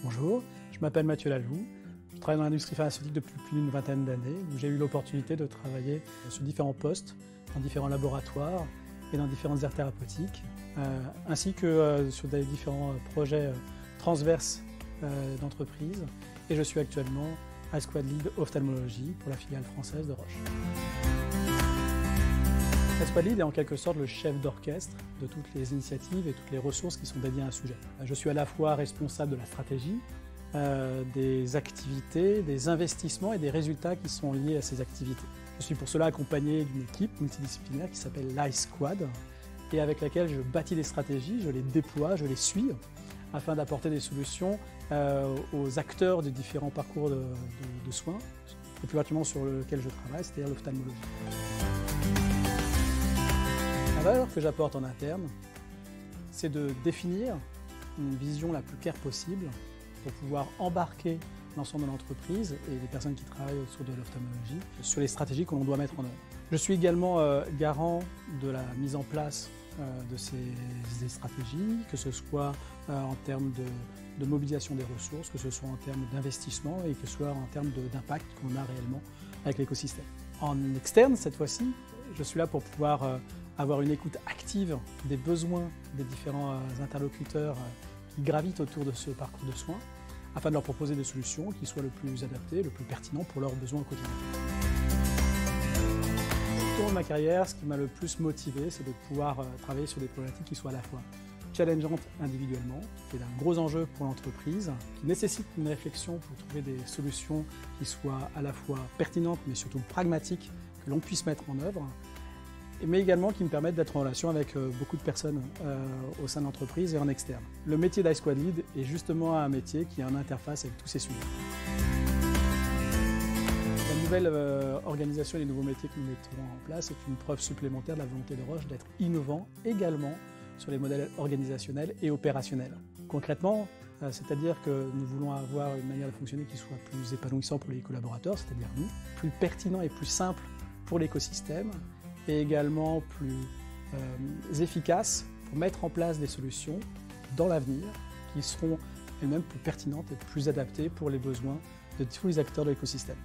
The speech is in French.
Bonjour, je m'appelle Mathieu Lalou, je travaille dans l'industrie pharmaceutique depuis plus d'une vingtaine d'années où j'ai eu l'opportunité de travailler sur différents postes, dans différents laboratoires et dans différentes aires thérapeutiques, ainsi que sur des différents projets transverses d'entreprise. Et je suis actuellement iSquad Lead Ophtalmologie pour la filiale française de Roche. iSquad Lead est en quelque sorte le chef d'orchestre de toutes les initiatives et toutes les ressources qui sont dédiées à un sujet. Je suis à la fois responsable de la stratégie, des activités, des investissements et des résultats qui sont liés à ces activités. Je suis pour cela accompagné d'une équipe multidisciplinaire qui s'appelle l'iSquad et avec laquelle je bâtis des stratégies, je les déploie, je les suis afin d'apporter des solutions aux acteurs des différents parcours de soins, et plus particulièrement sur lequel je travaille, c'est-à-dire l'ophtalmologie. La valeur que j'apporte en interne, c'est de définir une vision la plus claire possible pour pouvoir embarquer l'ensemble de l'entreprise et des personnes qui travaillent autour de l'ophtalmologie sur les stratégies que l'on doit mettre en œuvre. Je suis également garant de la mise en place de ces stratégies, que ce soit en termes de mobilisation des ressources, que ce soit en termes d'investissement et que ce soit en termes d'impact qu'on a réellement avec l'écosystème. En externe, cette fois-ci, je suis là pour pouvoir avoir une écoute active des besoins des différents interlocuteurs qui gravitent autour de ce parcours de soins, afin de leur proposer des solutions qui soient le plus adaptées, le plus pertinentes pour leurs besoins au quotidien. Tout au long de ma carrière, ce qui m'a le plus motivé, c'est de pouvoir travailler sur des problématiques qui soient à la fois challengeantes individuellement, qui est un gros enjeu pour l'entreprise, qui nécessite une réflexion pour trouver des solutions qui soient à la fois pertinentes mais surtout pragmatiques, que l'on puisse mettre en œuvre, mais également qui me permettent d'être en relation avec beaucoup de personnes au sein de l'entreprise et en externe. Le métier d'iSquad Lead est justement un métier qui est en interface avec tous ces sujets. La nouvelle organisation et les nouveaux métiers que nous mettons en place est une preuve supplémentaire de la volonté de Roche d'être innovant également sur les modèles organisationnels et opérationnels. Concrètement, c'est-à-dire que nous voulons avoir une manière de fonctionner qui soit plus épanouissante pour les collaborateurs, c'est-à-dire nous, plus pertinent et plus simple pour l'écosystème, et également plus efficace pour mettre en place des solutions dans l'avenir qui seront elles-mêmes plus pertinentes et plus adaptées pour les besoins de tous les acteurs de l'écosystème.